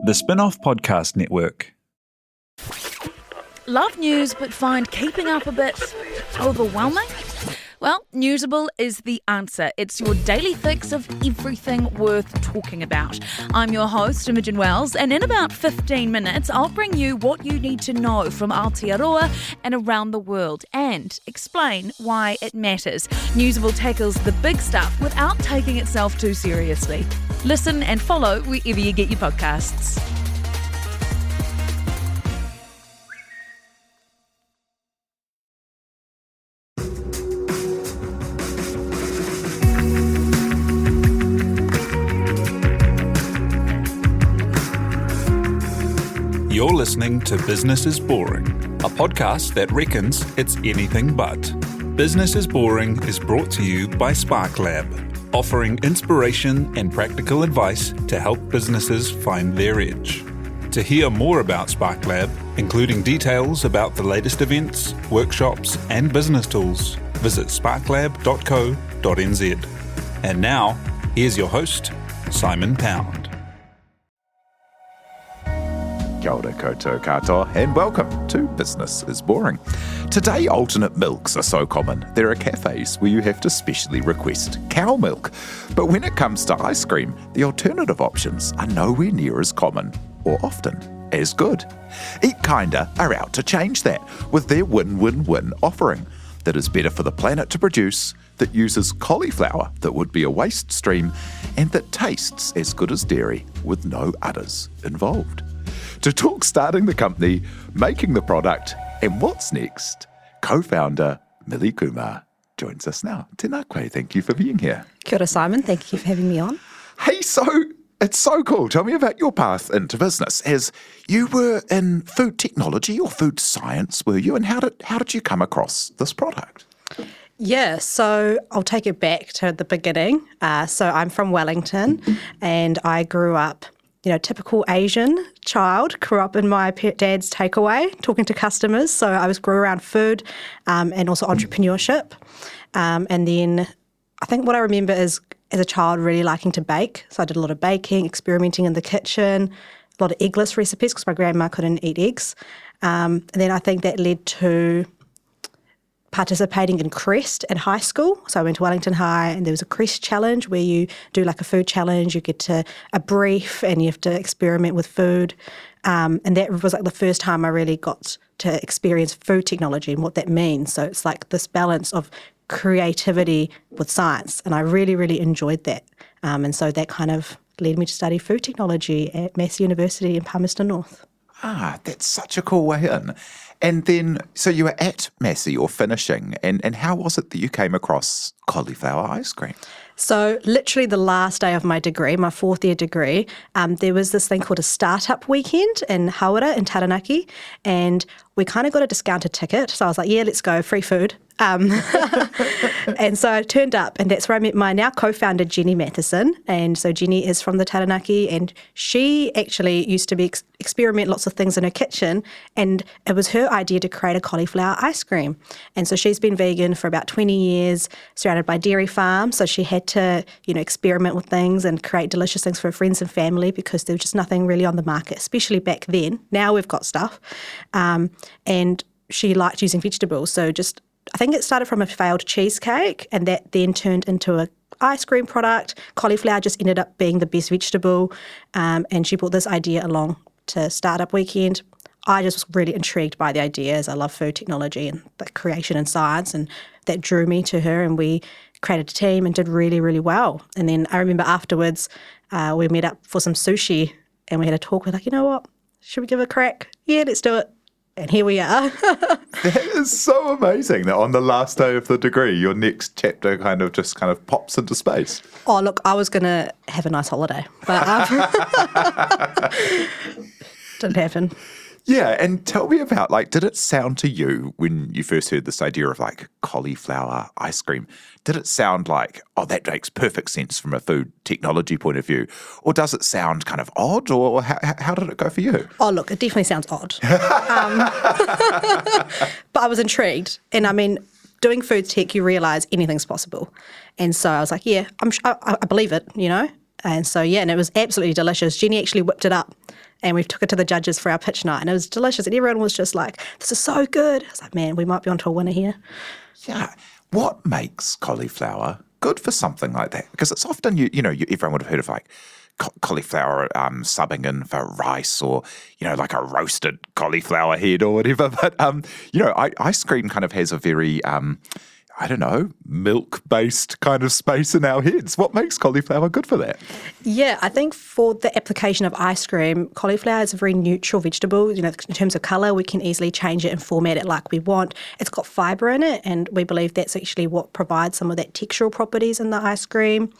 The Spin-off Podcast Network. Love news but find keeping up a bit overwhelming? Well, Newsable is the answer. It's your daily fix of everything worth talking about. I'm your host, Imogen Wells, and in about 15 minutes, I'll bring you what you need to know from Aotearoa and around the world and explain why it matters. Newsable tackles the big stuff without taking itself too seriously. Listen and follow wherever you get your podcasts. You're listening to Business is Boring, a podcast that reckons it's anything but. Business is Boring is brought to you by Spark Lab, offering inspiration and practical advice to help businesses find their edge. To hear more about Spark Lab, including details about the latest events, workshops, and business tools, visit sparklab.co.nz. And now, here's your host, Simon Pound. Kia ora koutou katoa, and welcome to Business is Boring. Today, alternate milks are so common. There are cafes where you have to specially request cow milk. But when it comes to ice cream, the alternative options are nowhere near as common, or often as good. EatKinda are out to change that with their win-win-win offering that is better for the planet to produce, that uses cauliflower that would be a waste stream, and that tastes as good as dairy with no udders involved. To talk starting the company, making the product, and what's next, co-founder Milli Kumar joins us now. Tēnā koe, thank you for being here. Kia ora, Simon. Thank you for having me on. Hey, so it's so cool. Tell me about your path into business. As you were in food technology or food science, were you? And how did you come across this product? Yeah, so I'll take it back to the beginning. So I'm from Wellington, and I grew up, typical Asian child, grew up in my dad's takeaway, talking to customers. So I grew around food and also entrepreneurship. And then I think what I remember is, as a child, really liking to bake. So I did a lot of baking, experimenting in the kitchen, a lot of eggless recipes because my grandma couldn't eat eggs. And then I think that led to participating in Crest at high school. So I went to Wellington High, and there was a Crest challenge where you do like a food challenge, you get to a brief and you have to experiment with food. And that was like the first time I really got to experience food technology and what that means. So it's like this balance of creativity with science, and I really, really enjoyed that. And so that kind of led me to study food technology at Massey University in Palmerston North. That's such a cool way in. And then, so you were at Massey or finishing, and how was it that you came across cauliflower ice cream? So literally the last day of my degree, my fourth year degree, there was this thing called a startup weekend in Hawera in Taranaki, and we kind of got a discounted ticket. So I was like, yeah, let's go, free food. And so I turned up, and that's where I met my now co-founder, Jenny Matheson. And so Jenny is from the Taranaki, and she actually used to experiment lots of things in her kitchen, and it was her idea to create a cauliflower ice cream. And so she's been vegan for about 20 years, surrounded by dairy farms. So she had to, experiment with things and create delicious things for her friends and family because there was just nothing really on the market, especially back then. Now we've got stuff. And she liked using vegetables. So I think it started from a failed cheesecake, and that then turned into an ice cream product. Cauliflower just ended up being the best vegetable, and she brought this idea along to Startup Weekend. I just was really intrigued by the ideas. I love food technology and the creation and science, and that drew me to her, and we created a team and did really, really well. And then I remember afterwards we met up for some sushi, and we had a talk. We're like, you know what, should we give it a crack? Yeah, let's do it. And here we are. That is so amazing that on the last day of the degree, your next chapter kind of pops into space. Oh, look, I was going to have a nice holiday, but didn't happen. Yeah, and tell me about, did it sound to you when you first heard this idea of, cauliflower ice cream, did it sound like, oh, that makes perfect sense from a food technology point of view? Or does it sound kind of odd, or how did it go for you? Oh, look, it definitely sounds odd. But I was intrigued. And, I mean, doing food tech, you realise anything's possible. And so I was like, yeah, I believe it, And so, yeah, and it was absolutely delicious. Jenny actually whipped it up and we took it to the judges for our pitch night, and it was delicious. And everyone was just like, "This is so good." I was like, "Man, we might be onto a winner here." Yeah. What makes cauliflower good for something like that? Because it's often, everyone would have heard of like cauliflower subbing in for rice, or, like a roasted cauliflower head or whatever. But, ice cream kind of has a very, milk-based kind of space in our heads. What makes cauliflower good for that? Yeah, I think for the application of ice cream, cauliflower is a very neutral vegetable. In terms of colour, we can easily change it and format it like we want. It's got fibre in it, and we believe that's actually what provides some of that textural properties in the ice cream.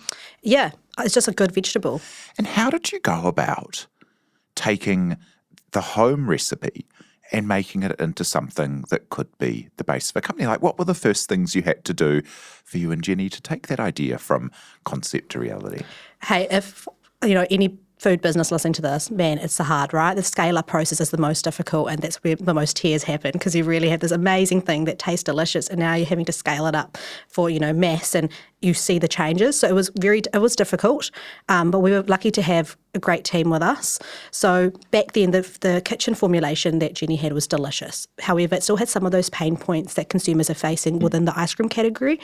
Yeah, it's just a good vegetable. And how did you go about taking the home recipe and making it into something that could be the base of a company? Like, what were the first things you had to do for you and Jenny to take that idea from concept to reality? Hey, if, any food business listening to this, man, it's the hard, right? The scale-up process is the most difficult, and that's where the most tears happen, because you really have this amazing thing that tastes delicious, and now you're having to scale it up for, mass, and you see the changes. So it was difficult, but we were lucky to have a great team with us. So back then, the kitchen formulation that Jenny had was delicious. However, it still had some of those pain points that consumers are facing within the ice cream category.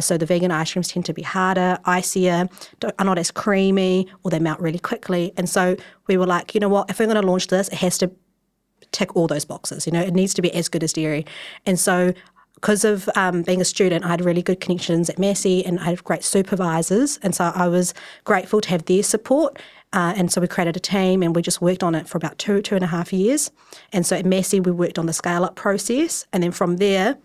So the vegan ice creams tend to be harder, icier, are not as creamy, or they melt really quickly. And so we were like, you know what, if we're going to launch this, it has to tick all those boxes. It needs to be as good as dairy. And so because of being a student, I had really good connections at Massey, and I had great supervisors. And so I was grateful to have their support. And so we created a team, and we just worked on it for about 2.5 years. And so at Massey, we worked on the scale-up process. And then from there,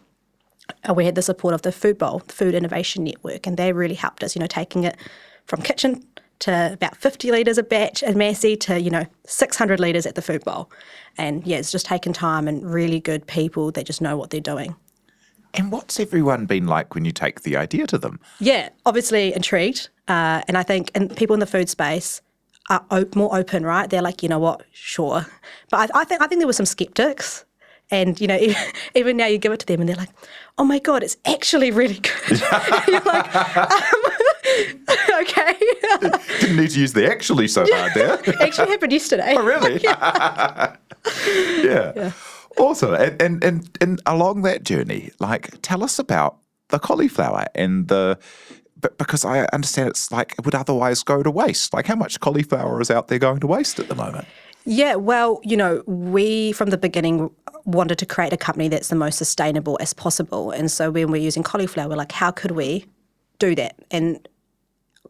we had the support of the Food Bowl, the Food Innovation Network, and they really helped us, taking it from kitchen to about 50 litres a batch at Massey to, 600 litres at the Food Bowl. And yeah, it's just taken time and really good people that just know what they're doing. And what's everyone been like when you take the idea to them? Yeah, obviously intrigued. And I think people in the food space are more open, right? They're like, you know what, sure. But I think there were some skeptics. And, even now you give it to them and they're like, oh my God, it's actually really good. You're like, okay. Didn't need to use the actually so hard there. Actually happened yesterday. Oh, really? Yeah. Awesome. And along that journey, tell us about the cauliflower and because I understand it's it would otherwise go to waste. How much cauliflower is out there going to waste at the moment? Yeah, well, we from the beginning wanted to create a company that's the most sustainable as possible. And so when we're using cauliflower, we're like, how could we do that? And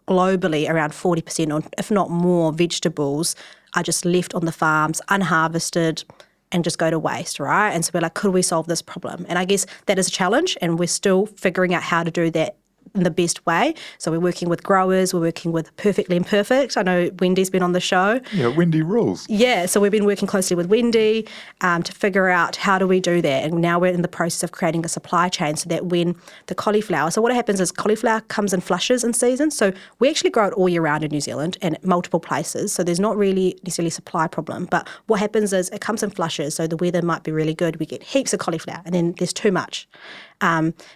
globally, around 40%, or if not more, vegetables are just left on the farms, unharvested, and just go to waste, right? And so we're like, could we solve this problem? And I guess that is a challenge, and we're still figuring out how to do that in the best way. So we're working with growers, we're working with Perfectly Imperfect. I know Wendy's been on the show. Yeah, Wendy rules. Yeah, so we've been working closely with Wendy to figure out how do we do that. And now we're in the process of creating a supply chain so that when the cauliflower, so what happens is cauliflower comes in flushes in season. So we actually grow it all year round in New Zealand and at multiple places. So there's not really necessarily a supply problem. But what happens is it comes in flushes. So the weather might be really good. We get heaps of cauliflower and then there's too much.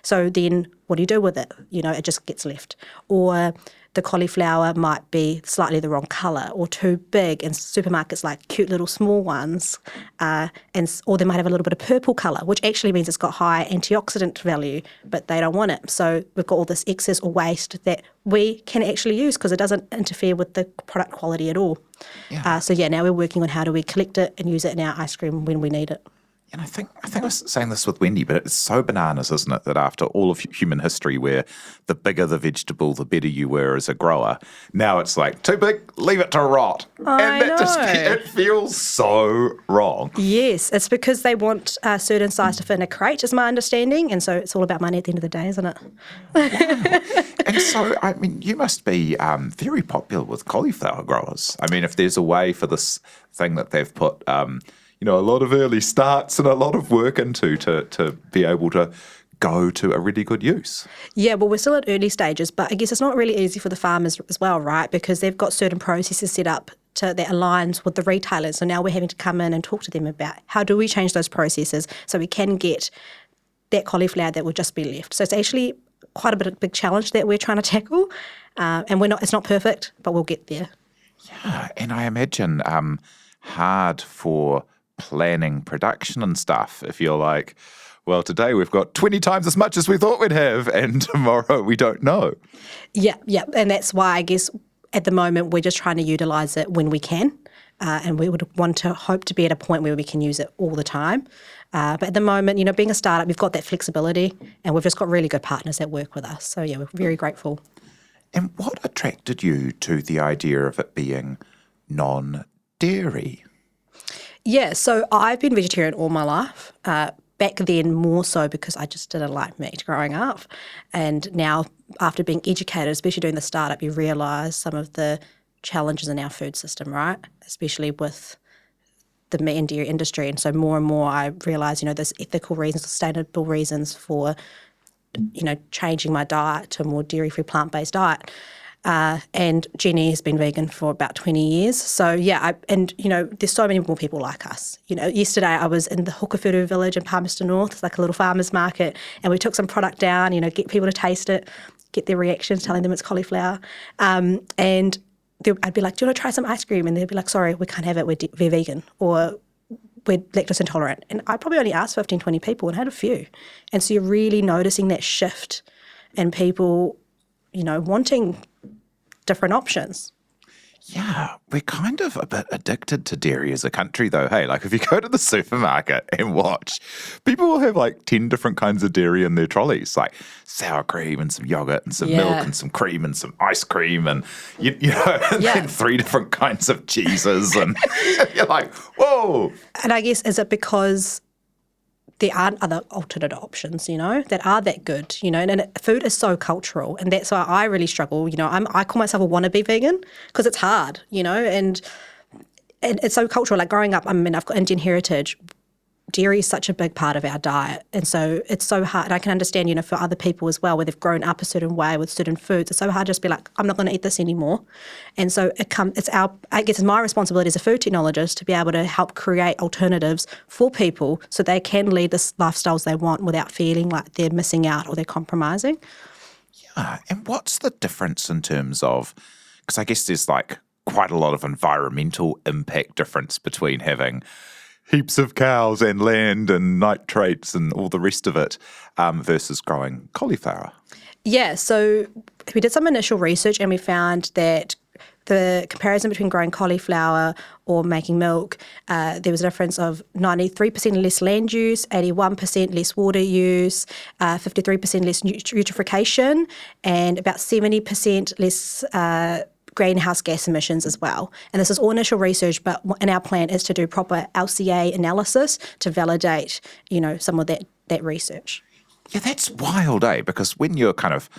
So then what do you do with it? It just gets left. Or the cauliflower might be slightly the wrong colour or too big, and supermarkets like cute little small ones, or they might have a little bit of purple colour, which actually means it's got high antioxidant value, but they don't want it. So we've got all this excess or waste that we can actually use because it doesn't interfere with the product quality at all. Yeah. Now we're working on how do we collect it and use it in our ice cream when we need it. And I think I was saying this with Wendy, but it's so bananas, isn't it, that after all of human history where the bigger the vegetable, the better you were as a grower, now it's like, too big, leave it to rot. I know. It feels so wrong. Yes, it's because they want a certain size to fit in a crate, is my understanding, and so it's all about money at the end of the day, isn't it? Wow. And so, you must be very popular with cauliflower growers. If there's a way for this thing that they've put a lot of early starts and a lot of work into to be able to go to a really good use. Yeah, well, we're still at early stages, but I guess it's not really easy for the farmers as well, right? Because they've got certain processes set up that aligns with the retailers. So now we're having to come in and talk to them about how do we change those processes so we can get that cauliflower that will just be left. So it's actually quite a big challenge that we're trying to tackle, and it's not perfect, but we'll get there. Yeah, and I imagine hard for planning production and stuff if you're like, well, today we've got 20 times as much as we thought we'd have, and tomorrow we don't know. Yeah. And that's why I guess at the moment we're just trying to utilise it when we can, and we would want to hope to be at a point where we can use it all the time. But at the moment, being a startup, we've got that flexibility, and we've just got really good partners that work with us. So, yeah, we're very grateful. And what attracted you to the idea of it being non-dairy? Yeah, so I've been vegetarian all my life. Back then more so because I just didn't like meat growing up. And now after being educated, especially doing the startup, you realise some of the challenges in our food system, right? Especially with the meat and dairy industry. And so more and more I realise, there's ethical reasons, sustainable reasons for, changing my diet to a more dairy-free, plant-based diet. And Jenny has been vegan for about 20 years. So, yeah, there's so many more people like us. Yesterday I was in the Hukawhuru village in Palmerston North. It's like a little farmer's market, and we took some product down, get people to taste it, get their reactions, telling them it's cauliflower. And I'd be like, do you want to try some ice cream? And they'd be like, sorry, we can't have it, we're vegan, or we're lactose intolerant. And I probably only asked 15, 20 people and had a few. And so you're really noticing that shift in people, wanting different options. Yeah, we're kind of a bit addicted to dairy as a country though, hey? Like if you go to the supermarket and watch, people will have like 10 different kinds of dairy in their trolleys, like sour cream and some yogurt and some milk and some cream and some ice cream and, then 3 different kinds of cheeses and you're like, whoa. And I guess, is it because there aren't other alternate options, that are that good, and food is so cultural, and that's why I really struggle. I call myself a wannabe vegan because it's hard, and it's so cultural. Like growing up, I've got Indian heritage. Dairy is such a big part of our diet, and so it's so hard. And I can understand, for other people as well, where they've grown up a certain way with certain foods, it's so hard to just be like, I'm not going to eat this anymore. And so it's my responsibility as a food technologist to be able to help create alternatives for people so they can lead the lifestyles they want without feeling like they're missing out or they're compromising. Yeah, and what's the difference in terms of, because I guess there's like quite a lot of environmental impact difference between having heaps of cows and land and nitrates and all the rest of it versus growing cauliflower? Yeah, so we did some initial research and we found that the comparison between growing cauliflower or making milk, there was a difference of 93% less land use, 81% less water use, 53% less eutrophication, and about 70% less greenhouse gas emissions as well. And this is all initial research, but in our plan is to do proper LCA analysis to validate, some of that research. Yeah, that's wild, eh? Because when you're kind of,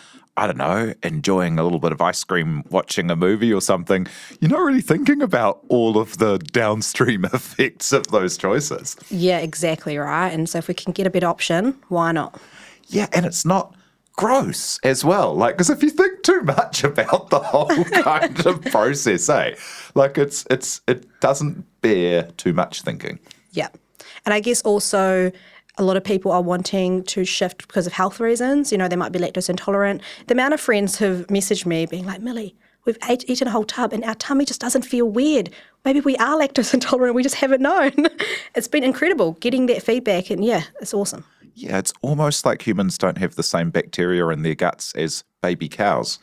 enjoying a little bit of ice cream, watching a movie or something, you're not really thinking about all of the downstream effects of those choices. Yeah, exactly right. And so if we can get a better option, why not? Yeah, and it's not gross as well, because if you think too much about the whole kind of process, it doesn't bear too much thinking. Yeah, and I guess also a lot of people are wanting to shift because of health reasons. They might be lactose intolerant. The amount of friends who've messaged me being like, Milli, we've eaten a whole tub and our tummy just doesn't feel weird. Maybe we are lactose intolerant, we just haven't known. It's been incredible getting that feedback, and yeah, it's awesome. Yeah, it's almost like humans don't have the same bacteria in their guts as baby cows.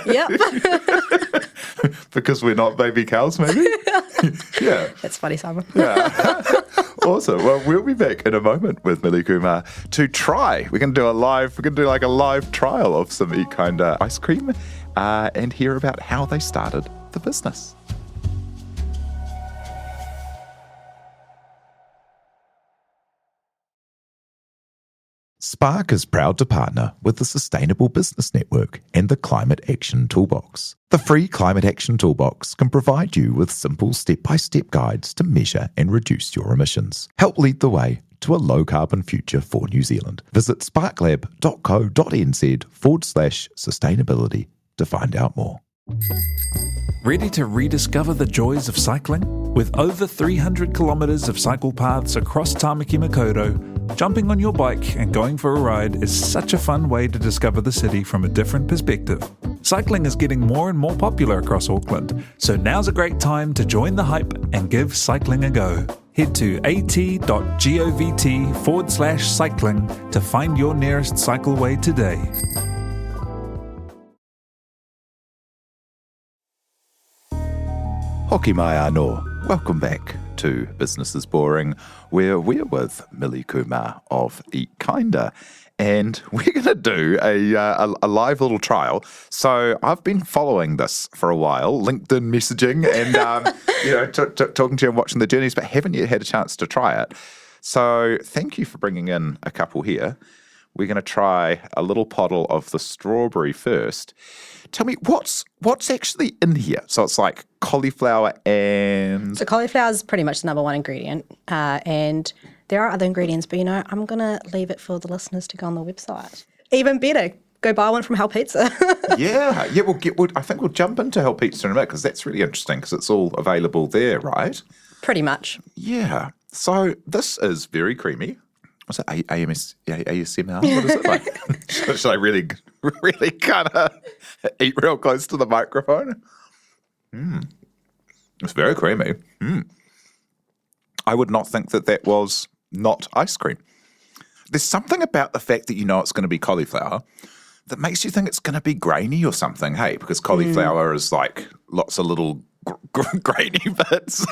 Yep. Because we're not baby cows, maybe? Yeah. That's funny, Simon. Yeah. Awesome. Well, we'll be back in a moment with Milli Kumar to try. We're going to do a live trial of some EatKinda ice cream and hear about how they started the business. Spark is proud to partner with the Sustainable Business Network and the Climate Action Toolbox. The free Climate Action Toolbox can provide you with simple step-by-step guides to measure and reduce your emissions. Help lead the way to a low-carbon future for New Zealand. Visit sparklab.co.nz/sustainability to find out more. Ready to rediscover the joys of cycling? With over 300 kilometres of cycle paths across Tāmaki Makaurau, jumping on your bike and going for a ride is such a fun way to discover the city from a different perspective. Cycling is getting more and more popular across Auckland, so now's a great time to join the hype and give cycling a go. Head to at.govt/cycling to find your nearest cycleway today. Hoki mai anō. Welcome back to Business is Boring, where we're with Milli Kumar of EatKinda. And we're going to do a live little trial. So I've been following this for a while, LinkedIn messaging and, talking to you and watching the journeys, but haven't yet had a chance to try it. So thank you for bringing in a couple here. We're going to try a little pottle of the strawberry first. Tell me, what's actually in here? So it's like cauliflower and... So cauliflower is pretty much the number one ingredient. And there are other ingredients, but, I'm going to leave it for the listeners to go on the website. Even better, go buy one from Hell Pizza. Yeah, I think we'll jump into Hell Pizza in a minute because that's really interesting because it's all available there, right? Pretty much. Yeah. So this is very creamy. What's it, ASMR? What is it like? Should I really kind of eat real close to the microphone? It's very creamy. I would not think that was not ice cream. There's something about the fact that it's going to be cauliflower that makes you think it's going to be grainy or something, hey? Because cauliflower is like lots of little grainy bits.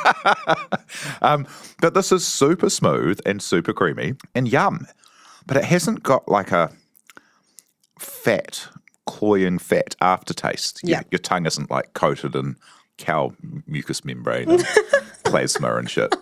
But this is super smooth and super creamy and yum. But it hasn't got like a cloying fat aftertaste. Yeah. Your tongue isn't like coated in cow mucous membrane and plasma and shit.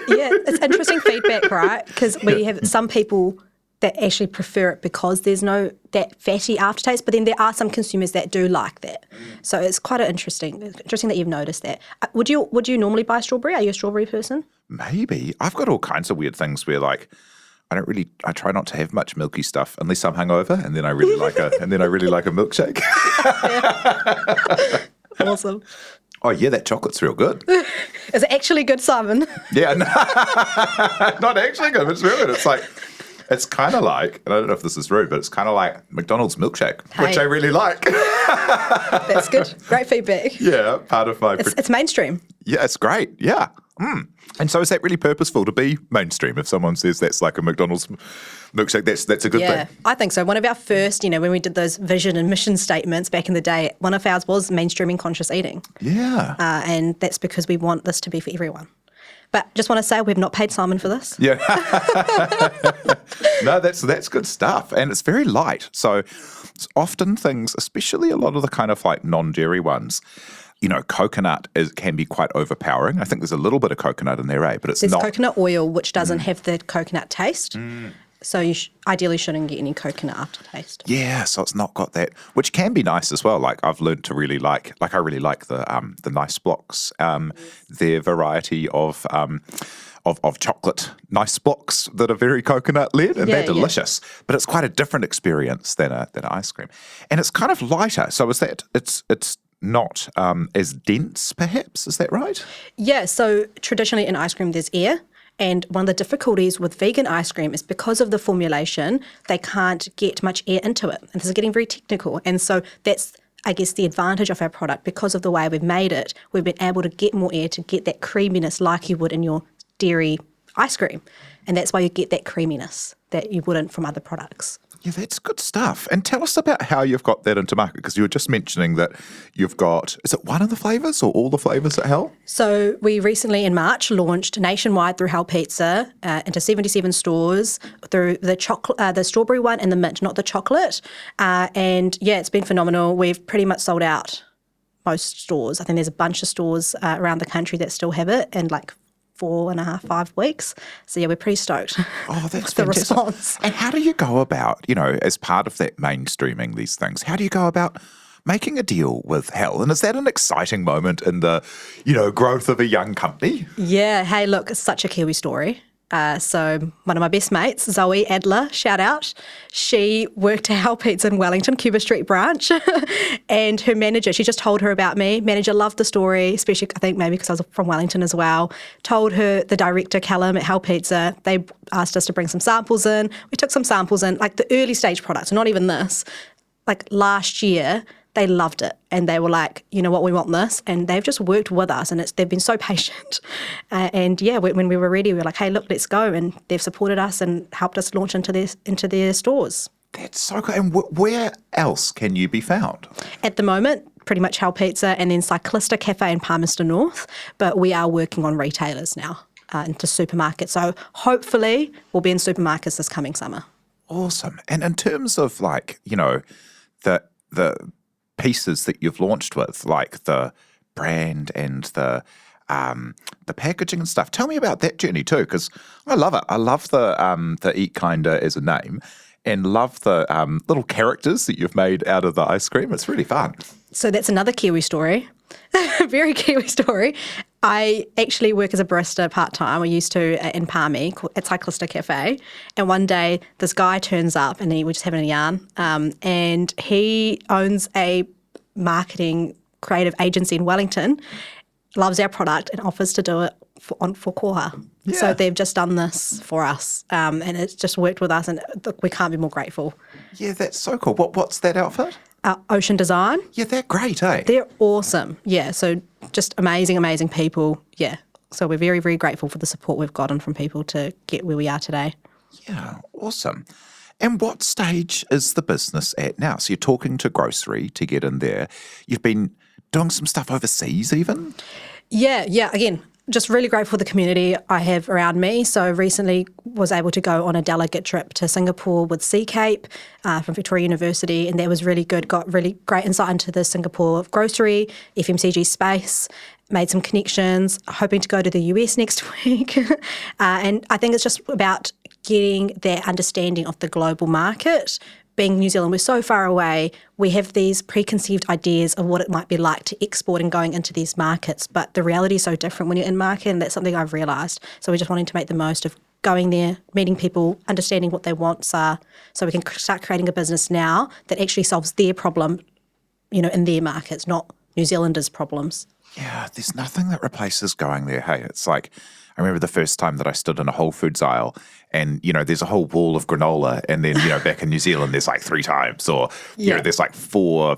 Yeah, it's interesting feedback, right? Because we have some people that actually prefer it because there's no that fatty aftertaste, but then there are some consumers that do like that. So it's quite interesting that you've noticed that. Would you normally buy strawberry? Are you a strawberry person? Maybe. I've got all kinds of weird things where like I try not to have much milky stuff unless I'm hungover, and then I really like a milkshake. Awesome. Oh yeah, that chocolate's real good. Is it actually good, Simon? Yeah, no, not actually good. It's real good. It's kind of like, and I don't know if this is rude, but it's kind of like McDonald's milkshake, which I really like. That's good. Great feedback. Yeah, part of my... It's mainstream. Yeah, it's great. Yeah. And so is that really purposeful to be mainstream? If someone says that's like a McDonald's milkshake, that's a good thing? I think so. One of our first, when we did those vision and mission statements back in the day, one of ours was mainstreaming conscious eating. Yeah. And that's because we want this to be for everyone. But just want to say we've not paid Simon for this. Yeah. No, that's good stuff. And it's very light. So it's often things, especially a lot of the kind of like non-dairy ones, coconut can be quite overpowering. I think there's a little bit of coconut in there, but it's there's not. There's coconut oil, which doesn't have the coconut taste. So you ideally shouldn't get any coconut aftertaste. Yeah, so it's not got that, which can be nice as well. Like I've learned to really like I really like the nice blocks, their variety of chocolate nice blocks that are very coconut led, and they're delicious. Yeah. But it's quite a different experience than an ice cream, and it's kind of lighter. So is that it's not as dense, perhaps? Is that right? Yeah. So traditionally in ice cream, there's air. And one of the difficulties with vegan ice cream is because of the formulation, they can't get much air into it. And this is getting very technical. And so that's, I guess, the advantage of our product. Because of the way we've made it, we've been able to get more air to get that creaminess like you would in your dairy ice cream. And that's why you get that creaminess that you wouldn't from other products. Yeah, that's good stuff. And tell us about how you've got that into market, because you were just mentioning that you've got, is it one of the flavours or all the flavours at Hell? So we recently in March launched nationwide through Hell Pizza into 77 stores through the strawberry one and the mint, not the chocolate. And yeah, it's been phenomenal. We've pretty much sold out most stores. I think there's a bunch of stores around the country that still have it, and like 4.5, 5 weeks. So yeah, we're pretty stoked. Oh, that's the fantastic. Response. And how do you go about, as part of that mainstreaming these things, how do you go about making a deal with Hell? And is that an exciting moment in the, growth of a young company? Yeah. Hey, look, it's such a Kiwi story. So one of my best mates, Zoe Adler, shout out, she worked at Hell Pizza in Wellington, Cuba Street branch, and her manager, she just told her about me. Manager loved the story, especially I think maybe because I was from Wellington as well. Told her, the director, Callum at Hell Pizza, they asked us to bring some samples in. We took some samples in, like the early stage products, not even this. like last year, they loved it and they were like, you know what, we want this. And they've just worked with us and they've been so patient. When we were ready, we were like, hey, look, let's go. And they've supported us and helped us launch into their stores. That's so cool. And where else can you be found? At the moment, pretty much Hell Pizza and then Cyclista Cafe in Palmerston North. But we are working on retailers now into supermarkets. So hopefully we'll be in supermarkets this coming summer. Awesome. And in terms of like, the pieces that you've launched with, like the brand and the packaging and stuff, tell me about that journey too, because I love it. I love the EatKinda as a name and love the little characters that you've made out of the ice cream. It's really fun. So that's another Kiwi story, very Kiwi story. I actually work as a barista part-time. I used to in Palmy at Cyclista Cafe. And one day this guy turns up and we're just having a yarn. And he owns a marketing creative agency in Wellington, loves our product and offers to do it for Koha. Yeah. So they've just done this for us. And it's just worked with us and look, we can't be more grateful. Yeah, that's so cool. What's that outfit? Ocean Design. Yeah, they're great, eh? They're awesome. Yeah, so just amazing, amazing people. Yeah, so we're very, very grateful for the support we've gotten from people to get where we are today. Yeah, awesome. And what stage is the business at now? So you're talking to grocery to get in there. You've been doing some stuff overseas even? Yeah. Again, just really grateful for the community I have around me. So recently was able to go on a delegate trip to Singapore with Seacape from Victoria University, and that was really good. Got really great insight into the Singapore grocery, FMCG space, made some connections, hoping to go to the US next week. And I think it's just about getting that understanding of the global market. Being New Zealand, we're so far away, we have these preconceived ideas of what it might be like to export and going into these markets, but the reality is so different when you're in market, and that's something I've realised. So we're just wanting to make the most of going there, meeting people, understanding what their wants are, so we can start creating a business now that actually solves their problem, in their markets, not New Zealanders' problems. Yeah, there's nothing that replaces going there. Hey, it's like, I remember the first time that I stood in a Whole Foods aisle and, there's a whole wall of granola and then, back in New Zealand there's like 3 times or, there's like 4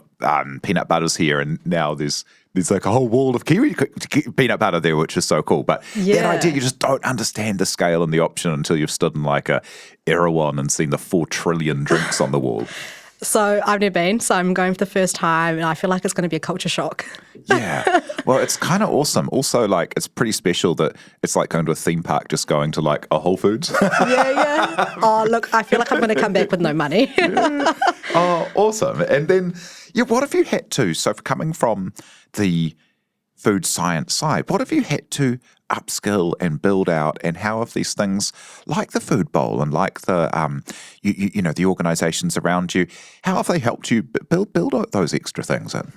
peanut butters here and now there's like a whole wall of kiwi peanut butter there, which is so cool. But that idea, you just don't understand the scale and the option until you've stood in like a Erewhon and seen the 4 trillion drinks on the wall. So I've never been, so I'm going for the first time and I feel like it's going to be a culture shock. Yeah. Well, it's kind of awesome. Also, like, it's pretty special that it's like going to a theme park, just going to like a Whole Foods. Yeah. Oh, look, I feel like I'm going to come back with no money. Yeah. Oh, awesome. And then, what have you had to, so coming from the food science side, what have you had to upskill and build out, and how have these things like the food bowl and like the the organisations around you, how have they helped you build those extra things in?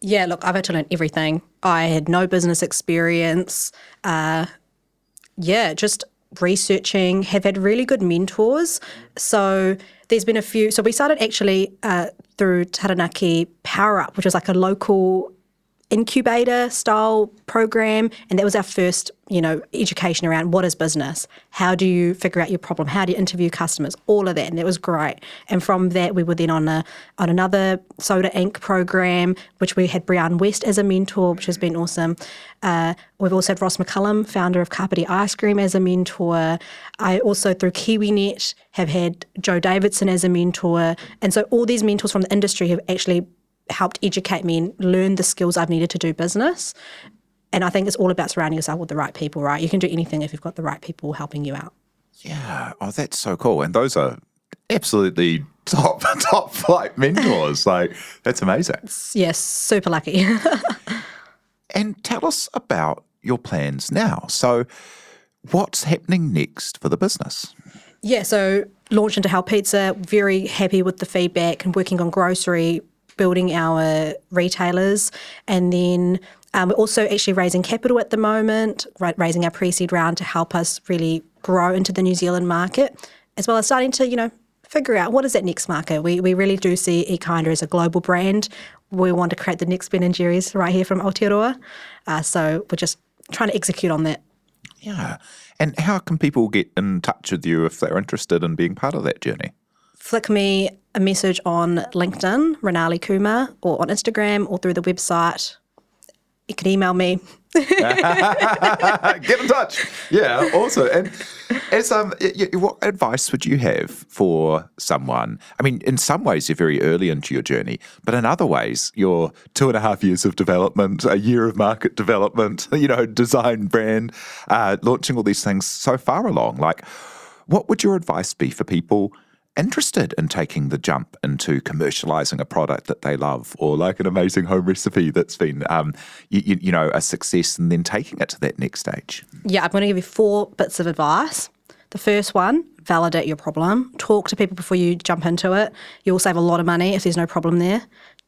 Yeah, look, I've had to learn everything. I had no business experience. Just researching, have had really good mentors. So there's been a few. So we started actually through Taranaki Power Up, which was like a local incubator style program, and that was our first education around what is business, how do you figure out your problem, how do you interview customers, all of that, and that was great. And from that we were then on another Soda Inc. program, which we had Brian West as a mentor, which has been awesome. We've also had Ross McCullum, founder of Carpety Ice Cream, as a mentor. I also through KiwiNet have had Joe Davidson as a mentor, and so all these mentors from the industry have actually helped educate me and learn the skills I've needed to do business. And I think it's all about surrounding yourself with the right people, right? You can do anything if you've got the right people helping you out. Yeah. Oh, that's so cool. And those are absolutely top flight mentors. Like, that's amazing. Yes, super lucky. And tell us about your plans now. So what's happening next for the business? Yeah, so launched into Hell Pizza, very happy with the feedback and working on grocery, building our retailers, and then we're also actually raising capital at the moment, raising our pre-seed round to help us really grow into the New Zealand market, as well as starting to, figure out what is that next market. We really do see EatKinda as a global brand. We want to create the next Ben & Jerry's right here from Aotearoa. So we're just trying to execute on that. Yeah. And how can people get in touch with you if they're interested in being part of that journey? flick me a message on LinkedIn, Mrinali Kumar, or on Instagram, or through the website. You can email me. Get in touch. Yeah, also. And as what advice would you have for someone? I mean, in some ways, you're very early into your journey, but in other ways, you're 2.5 years of development, a year of market development, design, brand, launching all these things so far along. Like, what would your advice be for people interested in taking the jump into commercializing a product that they love, or like an amazing home recipe that's been, a success, and then taking it to that next stage? Yeah, I'm going to give you 4 bits of advice. The first one, validate your problem. Talk to people before you jump into it. You'll save a lot of money if there's no problem there.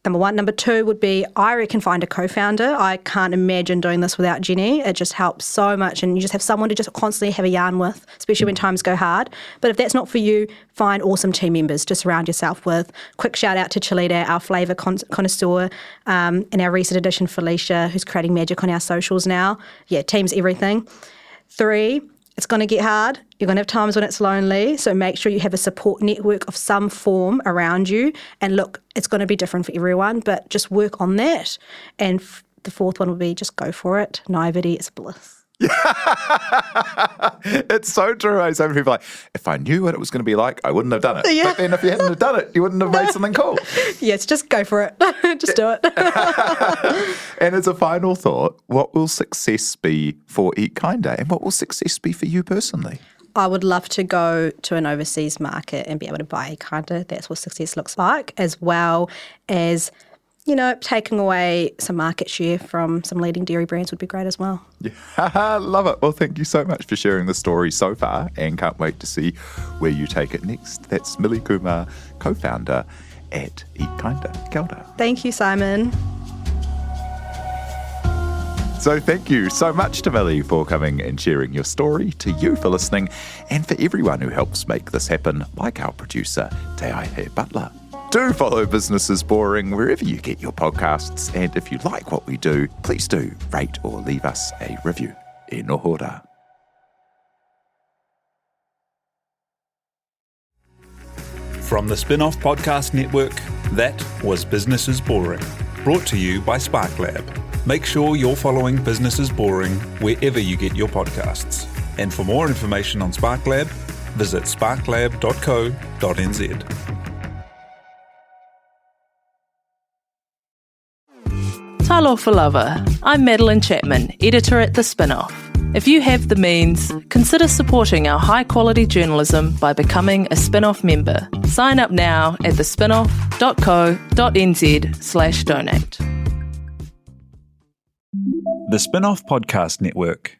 Number 1. Number 2 would be, I reckon, find a co-founder. I can't imagine doing this without Jenny. It just helps so much, and you just have someone to just constantly have a yarn with, especially when times go hard. But if that's not for you, find awesome team members to surround yourself with. Quick shout out to Chalita, our flavour connoisseur, and our recent addition, Felicia, who's creating magic on our socials now. Yeah, team's everything. 3, it's going to get hard. You're going to have times when it's lonely, so make sure you have a support network of some form around you. And look, it's going to be different for everyone, but just work on that. And the 4th one would be just go for it. Naivety is bliss. It's so true. So many people are like, if I knew what it was going to be like, I wouldn't have done it. Yeah. But then if you hadn't have done it, you wouldn't have made something cool. Yes, just go for it. Just do it. And as a final thought, what will success be for EatKinda, and what will success be for you personally? I would love to go to an overseas market and be able to buy EatKinda. That's what success looks like, as well as taking away some market share from some leading dairy brands would be great as well. Yeah, love it. Well, thank you so much for sharing the story so far, and can't wait to see where you take it next. That's Milli Kumar, co-founder at EatKinda. Kia ora. Thank you, Simon. So thank you so much to Milli for coming and sharing your story, to you for listening, and for everyone who helps make this happen, like our producer, Te Aihe Butler. Do follow Business is Boring wherever you get your podcasts, and if you like what we do, please do rate or leave us a review. E noho rā. From the Spin-Off Podcast Network, that was Business is Boring, brought to you by SparkLab. Make sure you're following Business is Boring wherever you get your podcasts. And for more information on SparkLab, visit sparklab.co.nz. Talofa lover, I'm Madeline Chapman, editor at The Spin-Off. If you have the means, consider supporting our high-quality journalism by becoming a Spin-Off member. Sign up now at thespinoff.co.nz/donate. The Spin-Off Podcast Network.